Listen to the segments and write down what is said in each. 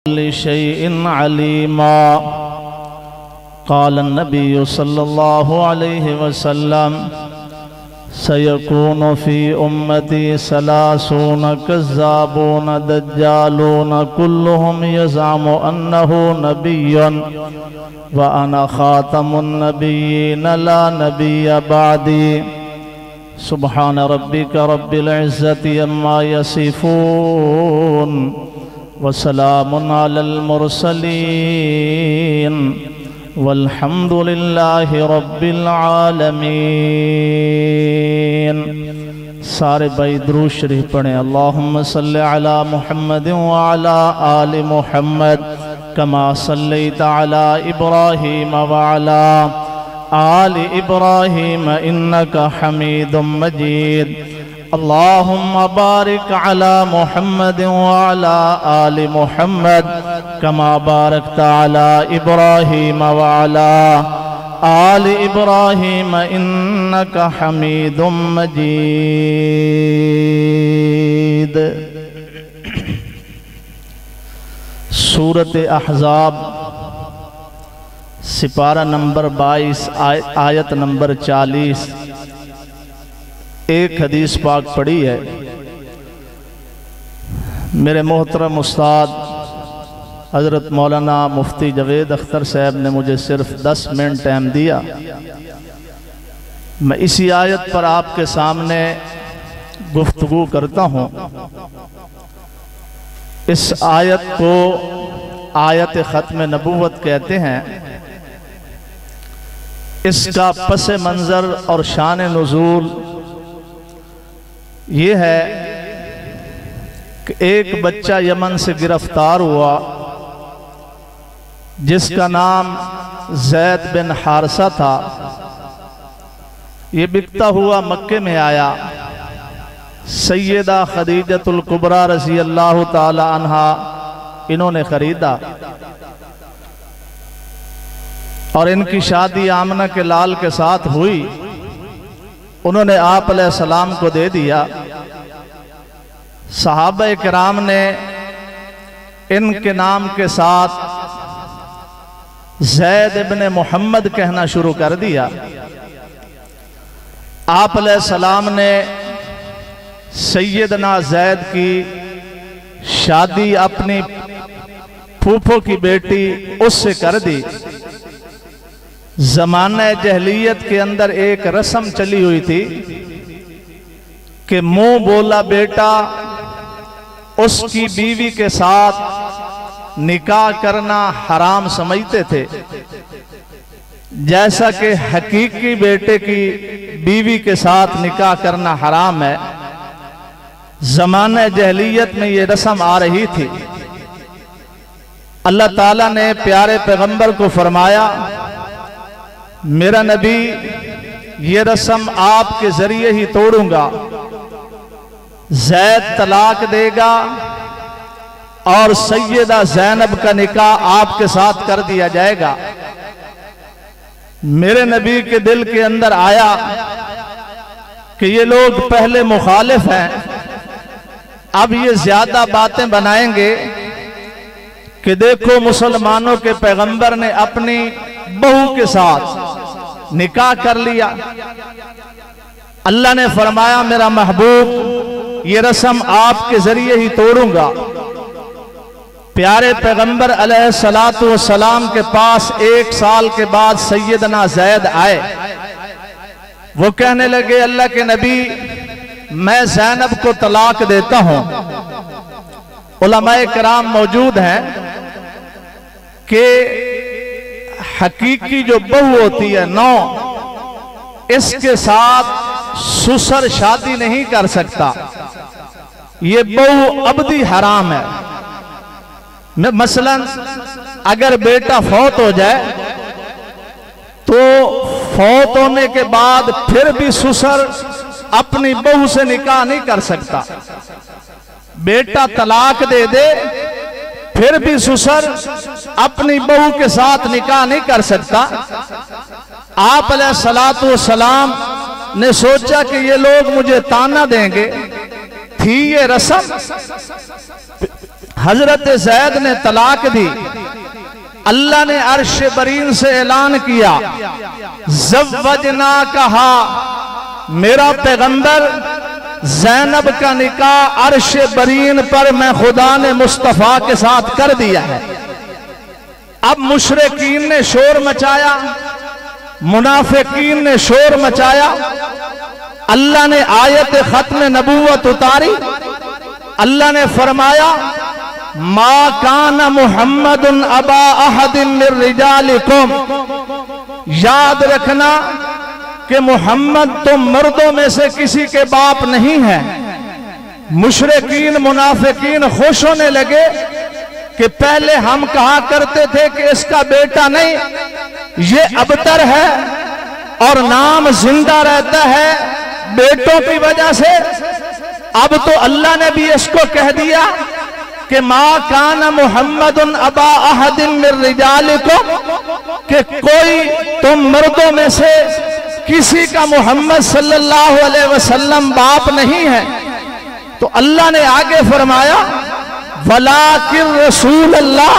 كل شيء عليما. قال النبي صلى الله عليه وسلم: سيكون في أمتي 30 كذابون دجالون كلهم يزعم أنه نبي وأنا خاتم النبيين لا نبي بعدي. سبحان ربك رب العزة عما يصفون وسلام على المرسلين والحمد لله رب العالمین. سارے بھائی درود شریف پڑھیں. اللہم صلی علی محمد وعلی آل محمد کما صلیت علی ابراہیم وعلی آل ابراہیم انکا حمید مجید. اللہم بارک علی محمد وعلی آل محمد کما بارکت علی ابراہیم وعلی آل ابراہیم انکا حمید مجید. سورۃ احزاب سپارہ نمبر 22 آیت نمبر 40. ایک حدیث پاک پڑھی ہے. میرے محترم استاد حضرت مولانا مفتی جاوید اختر صاحب نے مجھے صرف 10 منٹ ٹائم دیا. میں اسی آیت پر آپ کے سامنے گفتگو کرتا ہوں. اس آیت کو آیت ختم نبوت کہتے ہیں. اس کا پس منظر اور شان نزول یہ ہے کہ ایک بچہ یمن سے گرفتار ہوا جس کا نام زید بن حارثہ تھا. یہ بکتا ہوا مکے میں آیا. سیدہ خدیجۃ الکبریٰ رضی اللہ تعالی عنہا انہوں نے خریدا اور ان کی شادی آمنہ کے لال کے ساتھ ہوئی. انہوں نے آپ علیہ السلام کو دے دیا. صحابہ کرام نے ان کے نام کے ساتھ زید ابن محمد کہنا شروع کر دیا. آپ علیہ السلام نے سیدنا زید کی شادی اپنی پھوپھو کی بیٹی اس سے کر دی. زمانہ جہلیت کے اندر ایک رسم چلی ہوئی تھی کہ منہ بولا بیٹا اس کی بیوی کے ساتھ نکاح کرنا حرام سمجھتے تھے، جیسا کہ حقیقی بیٹے کی بیوی کے ساتھ نکاح کرنا حرام ہے. زمانہ جہلیت میں یہ رسم آ رہی تھی. اللہ تعالیٰ نے پیارے پیغمبر کو فرمایا میرا نبی یہ رسم آپ کے ذریعے ہی توڑوں گا. زید طلاق دے گا اور سیدہ زینب کا نکاح آپ کے ساتھ کر دیا جائے گا. میرے نبی کے دل کے اندر آیا کہ یہ لوگ پہلے مخالف ہیں، اب یہ زیادہ باتیں بنائیں گے کہ دیکھو مسلمانوں کے پیغمبر نے اپنی بہو کے ساتھ نکاح کر لیا. اللہ نے فرمایا میرا محبوب یہ رسم آپ کے ذریعے ہی توڑوں گا. پیارے پیغمبر علیہ السلام کے پاس 1 سال کے بعد سیدنا زید آئے. وہ کہنے لگے اللہ کے نبی میں زینب کو طلاق دیتا ہوں. علماء کرام موجود ہیں کہ حقیقی جو بہو ہوتی ہے نو اس کے ساتھ سسر شادی نہیں کر سکتا. یہ بہو ابدی حرام ہے. مثلا اگر بیٹا فوت ہو جائے تو فوت ہونے کے بعد پھر بھی سسر اپنی بہو سے نکاح نہیں کر سکتا. بیٹا طلاق دے دے پھر بھی سسر اپنی بہو کے ساتھ نکاح نہیں کر سکتا. آپ علیہ السلام نے سوچا کہ یہ لوگ مجھے تانا دیں گے. تھی یہ رسم حضرت زید نے طلاق دی، اللہ نے عرش برین سے اعلان کیا زوجنا کہا، میرا پیغمبر زینب کا نکاح عرش برین پر میں خدا نے مصطفیٰ کے ساتھ کر دیا ہے۔ اب مشرکین نے شور مچایا، منافقین نے شور مچایا، اللہ نے آیت ختم نبوت اتاری، اللہ نے فرمایا ما کان محمد ابا احد من رجالکم، یاد رکھنا کہ محمد تو مردوں میں سے کسی کے باپ نہیں ہے۔ مشرکین منافقین خوش ہونے لگے کہ پہلے ہم کہا کرتے تھے کہ اس کا بیٹا نہیں، یہ ابتر ہے اور نام زندہ رہتا ہے بیٹوں کی وجہ سے، اب تو اللہ نے بھی اس کو کہہ دیا کہ ما کان محمد ابا احد من رجالکم، کہ کوئی تم مردوں میں سے کسی کا محمد صلی اللہ علیہ وسلم باپ نہیں ہے۔ تو اللہ نے آگے فرمایا وَلَٰكِن رسول اللہ،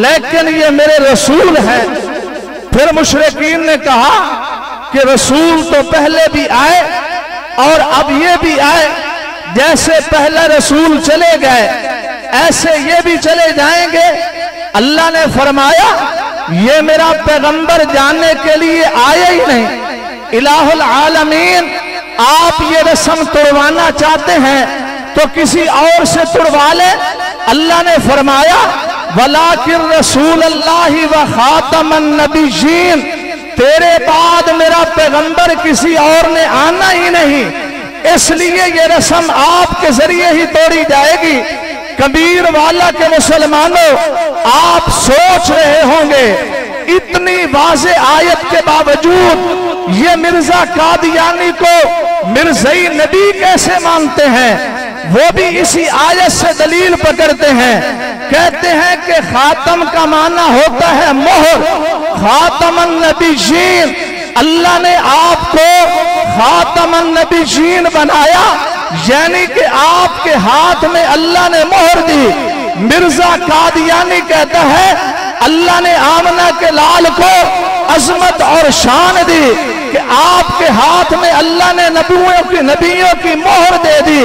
لیکن یہ میرے رسول ہیں۔ پھر مشرکین نے کہا کہ رسول تو پہلے بھی آئے اور اب یہ بھی آئے، جیسے پہلے رسول چلے گئے ایسے یہ بھی چلے جائیں گے۔ اللہ نے فرمایا یہ میرا پیغمبر جاننے کے لیے آئے ہی نہیں، الہ العالمین آپ یہ رسم توڑوانا چاہتے ہیں تو کسی اور سے توڑوا لیں۔ اللہ نے فرمایا وَلَٰكِن رسول اللہ وَخَاتَمَ النَّبِيِّينَ، تیرے بعد میرا پیغمبر کسی اور نے آنا ہی نہیں، اس لیے یہ رسم آپ کے ذریعے ہی توڑی جائے گی۔ کبیر والا کے مسلمانوں، آپ سوچ رہے ہوں گے اتنی واضح آیت کے باوجود یہ مرزا قادیانی کو مرزائی نبی کیسے مانتے ہیں؟ وہ بھی اسی آیت سے دلیل پکڑتے ہیں، کہتے ہیں کہ خاتم کا معنی ہوتا ہے مہر، خاتم النبیین، اللہ نے آپ کو خاتم النبیین بنایا، یعنی کہ آپ کے ہاتھ میں اللہ نے مہر دی۔ مرزا قادیانی کہتا ہے اللہ نے آمنہ کے لال کو عظمت اور شان دی کہ آپ کے ہاتھ میں اللہ نے نبیوں کی مہر دے دی،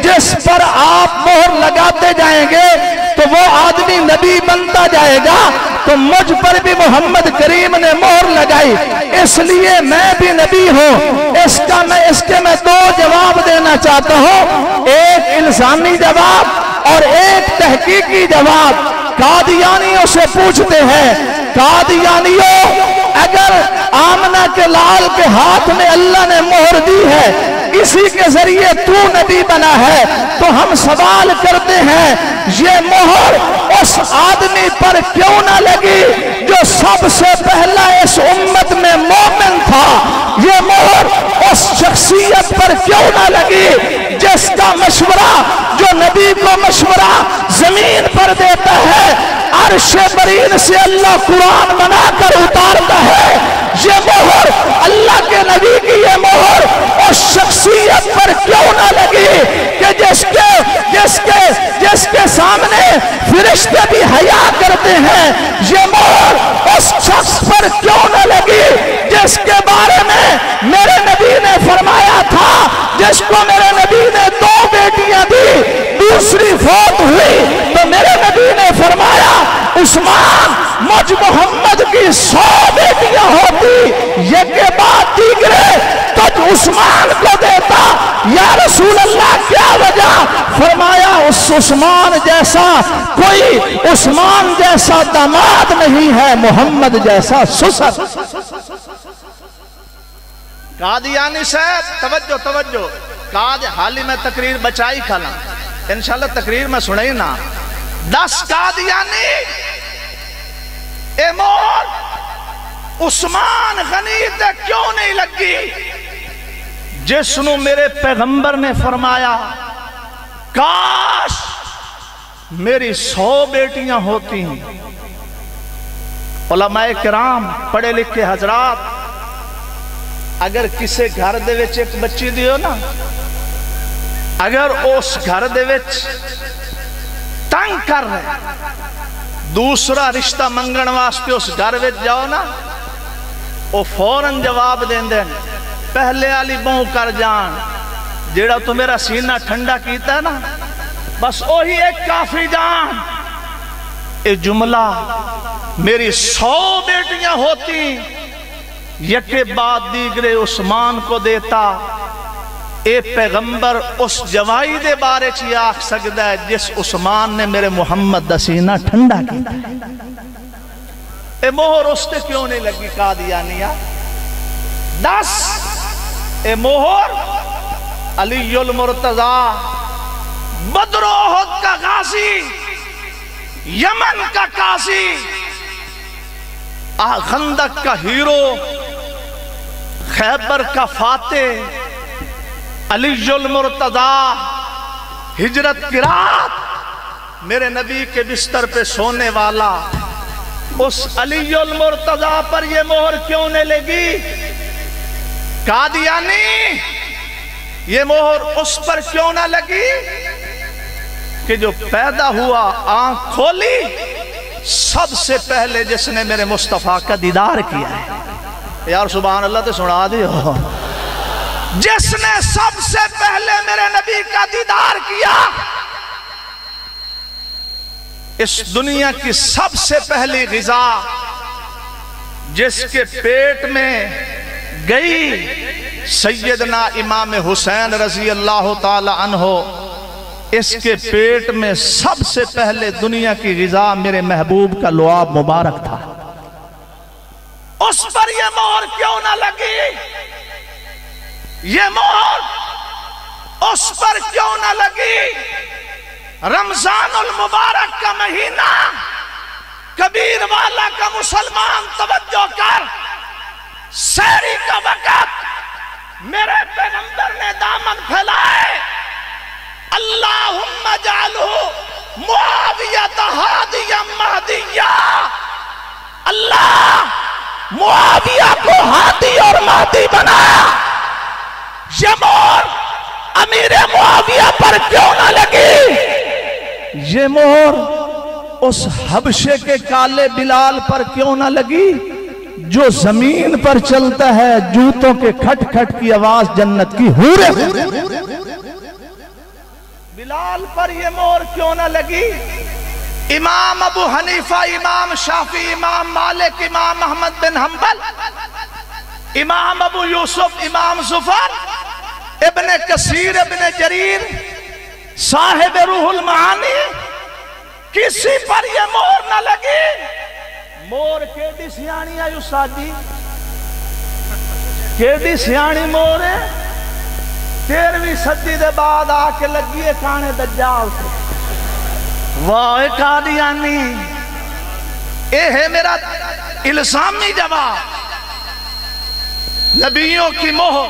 جس پر آپ مہر لگاتے جائیں گے تو وہ آدمی نبی بنتا جائے گا۔ تو مجھ پر بھی محمد کریم نے مہر لگائی، اس لیے میں بھی نبی ہوں۔ اس کے میں دو جواب دینا چاہتا ہوں، ایک الزامی جواب اور ایک تحقیقی جواب۔ قادیانیوں سے پوچھتے ہیں قادیانیوں، اگر آمنہ کے لال کے ہاتھ میں اللہ نے مہر دی ہے، اسی کے ذریعے تو نبی بنا ہے، تو ہم سوال کرتے ہیں یہ مہر اس آدمی پر کیوں نہ لگی جو سب سے پہلا اس امت میں مومن تھا؟ یہ مہر اس شخصیت پر کیوں نہ لگی جس کا مشورہ، جو نبی کو مشورہ زمین پر دیتا ہے، عرش برین سے اللہ قرآن بنا کر اتارتا ہے؟ یہ مہر اللہ کے نبی کی یہ مہر اس شخصیت پر کیوں نہ لگی کہ جس کے سامنے فرشتے بھی حیا کرتے ہیں؟ یہ مہر اس شخص پر کیوں نہ لگی جس کے بارے میں میرے نبی نے فرمایا تھا، جس کو میرے نبی نے 2 بیٹیاں دی، دوسری فوت ہوئی تو میرے نبی نے فرمایا عثمان مجھ محمد کی 100 بیٹیاں ہوتی، یہ کے بعد دیگرے تجھ عثمان کو دیتا۔ یا رسول اللہ کیا وجہ؟ فرمایا اس عثمان جیسا کوئی عثمان جیسا داماد نہیں ہے، محمد جیسا سسر۔ قادیانی صاحب توجہ، حالی میں تقریر بچائی کھانا، انشاءاللہ تقریر میں سنائی نا۔ 10 قادیانی اے مور عثمان غنی تے کیوں نہیں لگی جس نو میرے پیغمبر نے فرمایا کاش میری 100 بیٹیاں ہوتی ہیں۔ علماء کرام پڑھے لکھے حضرات، اگر کسے گھر دے وچ ایک بچی دیو نا، اگر اس گھر دے وچ تنگ کر رہے. دوسرا رشتہ منگن واسطے اس گھر وچ جاؤ نا، وہ فوراً جواب دیں دیں پہلے والی بہو کر جان، جیڑا تو میرا سینہ ٹھنڈا کیتا ہے نا، بس وہی ایک کافی جان. اے جملہ میری 100 بیٹیاں ہوتی، یکے بعد دیگرے عثمان کو دیتا. اے پیغمبر اس جوائی دے بارے چی آکھ سکتا ہے جس عثمان نے میرے محمد دا سینہ ٹھنڈا کیتا ہے. اے مہر اس تے کیوں نہیں لگی قادیانیہ؟ 10 اے مہر علی المرتضیٰ، بدر و احد کا غازی، یمن کا قاضی، خندق کا ہیرو، خیبر کا فاتح، علی المرتضیٰ، ہجرت کی رات میرے نبی کے بستر پہ سونے والا. اس علی المرتضیٰ پر یہ مہر کیوں نہیں لگی؟ قادیانی، یہ مہر اس پر کیوں نہ لگی کہ جو پیدا ہوا آنکھ کھولی سب سے پہلے جس نے میرے مصطفیٰ کا دیدار کیا ہے. یار سبحان اللہ تو سنا دیو. جس نے سب سے پہلے میرے نبی کا دیدار کیا، اس دنیا کی سب سے پہلی غذا جس کے پیٹ میں گئی سیدنا امام حسین رضی اللہ تعالی عنہ، اس کے پیٹ میں سب سے پہلے دنیا کی غذا میرے محبوب کا لعاب مبارک تھا. اس پر یہ مہر کیوں نہ لگی؟ یہ مہر اس پر کیوں نہ لگی؟ رمضان المبارک کا مہینہ، کبیر والا کا مسلمان توجہ کر، سحری کا وقت میرے پیغمبر نے دامن پھیلائے، اللہم اجعلہ معاویہ ہادیا مہدیہ. اللہ معاویہ کو ہادی اور مہدی بنا. یہ مہر امیر معاویہ پر کیوں نہ لگی؟ یہ مہر اس حبشے کے کالے بلال پر کیوں نہ لگی جو زمین پر چلتا ہے، جوتوں کے کھٹ کھٹ کی آواز جنت کی حوریں. بلال پر یہ مہر کیوں نہ لگی؟ امام ابو حنیفہ، امام شافعی، امام مالک، امام احمد بن حنبل، امام ابو یوسف، امام زفر، ابن کثیر، ابن جریر، صاحب روح المعانی، کسی پر یہ مہر نہ لگی. مہر کیڑی سیانی آئی استادی؟ کیڑی سیانی مہر ہے؟ 13ویں صدی دے بعد آ کے لگی ہے کانے دجال سے. واہ قادیانی، اے ہے میرا الزامی جواب. نبیوں کی مہر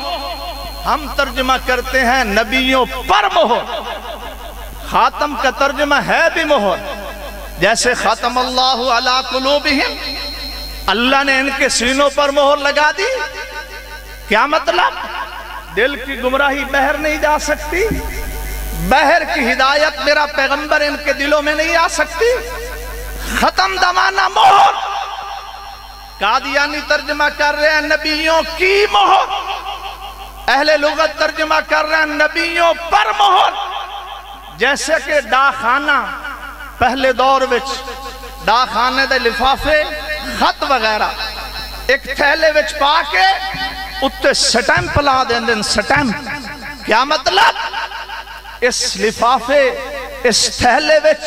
ہم ترجمہ کرتے ہیں نبیوں پر مہر. خاتم کا ترجمہ ہے بھی مہر، جیسے ختم اللہ علی قلوبہم، اللہ نے ان کے سینوں پر مہر لگا دی. کیا مطلب؟ دل کی گمراہی بہر نہیں جا سکتی، بہر کی ہدایت میرا پیغمبر ان کے دلوں میں نہیں آ سکتی. ختم دمانہ مہر. قادیانی ترجمہ کر رہے ہیں نبیوں کی مہر، اہل لغت ترجمہ کر رہے ہیں نبیوں پر مہر. جیسے کہ ڈاکخانہ پہلے دور وچ ڈاکخانے دے لفافے خط وغیرہ ایک تھیلے وچ پا کے اتے سٹیمپ لا دیں دیں. سٹیمپ کیا مطلب؟ اس لفافے اس تھیلے وچ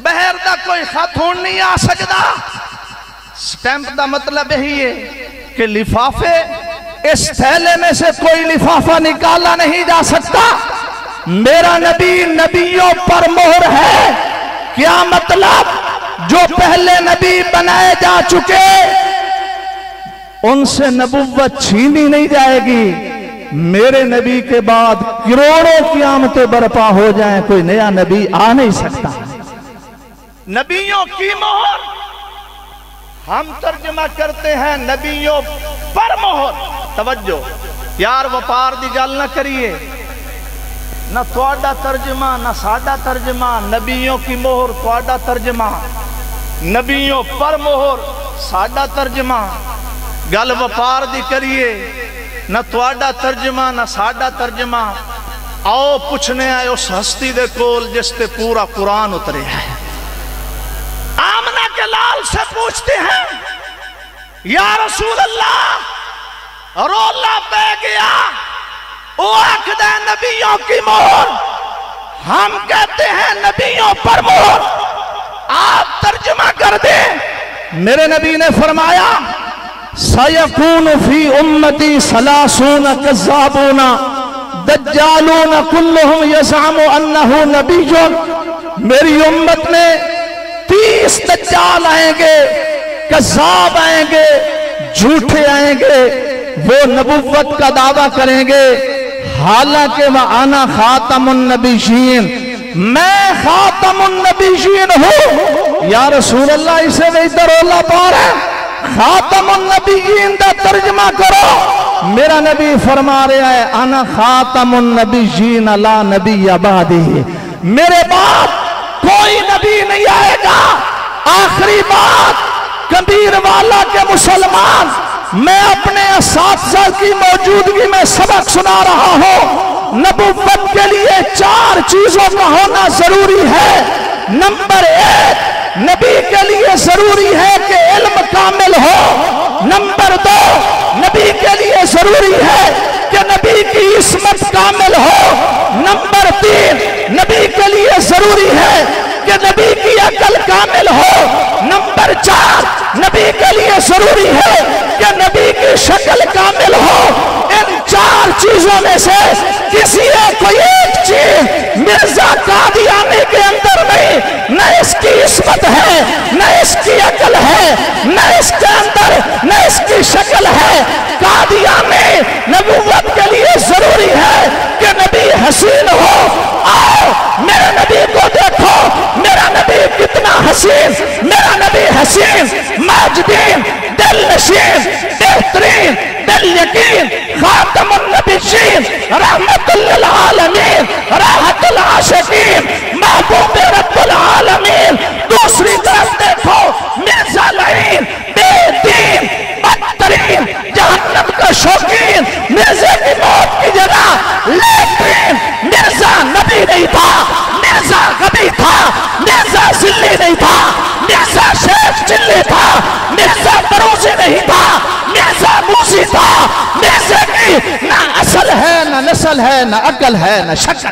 بہر دا کوئی خط ہون نہیں آ سکتا. سٹیمپ دا مطلب یہی ہے کہ لفافے اس تھیلے میں سے کوئی لفافہ نکالا نہیں جا سکتا. میرا نبی نبیوں پر مہر ہے. کیا مطلب؟ جو پہلے نبی بنائے جا چکے ان سے نبوت چھینی نہیں جائے گی. میرے نبی کے بعد کروڑوں قیامتیں برپا ہو جائیں، کوئی نیا نبی آ نہیں سکتا. نبیوں کی مہر ہم ترجمہ کرتے ہیں نبیوں پر مہر. توجہ یار، وپار دی گل نہ کریے. نہ تواڈا ترجمہ نہ ساڈا ترجمہ، نبیوں کی مہر تواڈا ترجمہ، نبیوں پر مہر ساڈا ترجمہ، گل وپار دی کریے نہ تواڈا ترجمہ نہ ساڈا ترجمہ۔ آؤ پوچھنے آئے اس ہستی دے کول جس تے پورا قرآن اترے ہے۔ آمنہ کے لال سے پوچھتے ہیں یا رسول اللہ رولا پہ گیا، او اکھدہ نبیوں کی مہر، ہم کہتے ہیں نبیوں پر مہر، آپ ترجمہ کر دیں۔ میرے نبی نے فرمایا سَيَكُونُ فِي أُمَّتِي ثَلَاثُونَ كَذَّابُونَ دجالون كلهم يزعم انه نبی۔ میری امت میں 30 دجال آئیں گے، کذاب آئیں گے، جھوٹے آئیں گے، وہ نبوت کا دعویٰ کریں گے، حالانکہ وَأَنَا خَاتَمُ النَّبِيِّينَ، میں خاتم النبیین ہوں۔ یا رسول اللہ اسے بھی ادھر اولا پار ہے، خاتم النبیین دا ترجمہ کرو۔ میرا نبی فرما رہا ہے انا خاتم النبیین لا نبی بعدی، میرے بعد کوئی نبی نہیں آئے گا۔ آخری بات کبیر والا کے مسلمان، میں اپنے اساتذہ کی موجودگی میں سبق سنا رہا ہوں۔ نبوت کے لیے 4 چیزوں کا ہونا ضروری ہے۔ نمبر 1، نبی کے لیے ضروری ہے کہ علم کامل ہو۔ نمبر 2، نبی کے لیے ضروری ہے کہ نبی کی عصمت کامل ہو۔ نمبر 3، نبی کے لیے ضروری ہے کہ نبی کی عقل کامل ہو۔ نمبر 4، نبی کے لیے ضروری ہے کہ نبی کی شکل کامل ہو۔ ان 4 چیزوں میں سے کسی کوئی ایک چیز مرزا قادیانی کے اندر نہیں، نہ اس کی عصمت ہے، نہ اس کی عقل ہے، نہ اس کے اندر، نہ اس کی شکل ہے۔ قادیانی نبوت کے لیے ضروری ہے کہ نبی حسین ہو۔ آؤ میرے نبی کو دیکھو، میرا نبی کتنا حسین، میرا نبی حسین، ماجدین، دل نشین، بہترین، دل یقین، خاتم النبیین، رحمت للعالمین، راحت العاشقین، محبوب رب العالمین۔ دوسری طرف دیکھو مرزا لعین، بے دین، بدترین، جہنم کا شوقین، مرزا کی موت کی جگہ لیکن مرزا نبی نہیں تھا، مرزا غبی تھا، مرزا ذلی نہیں تھا، مرزا شیخ چلی تھا، مرزا بروسی نہیں تھا، مرزا موسی تھا۔ مرزا کی نہ اصل ہے، نہ نسل ہے، نہ عقل ہے، نہ شکل۔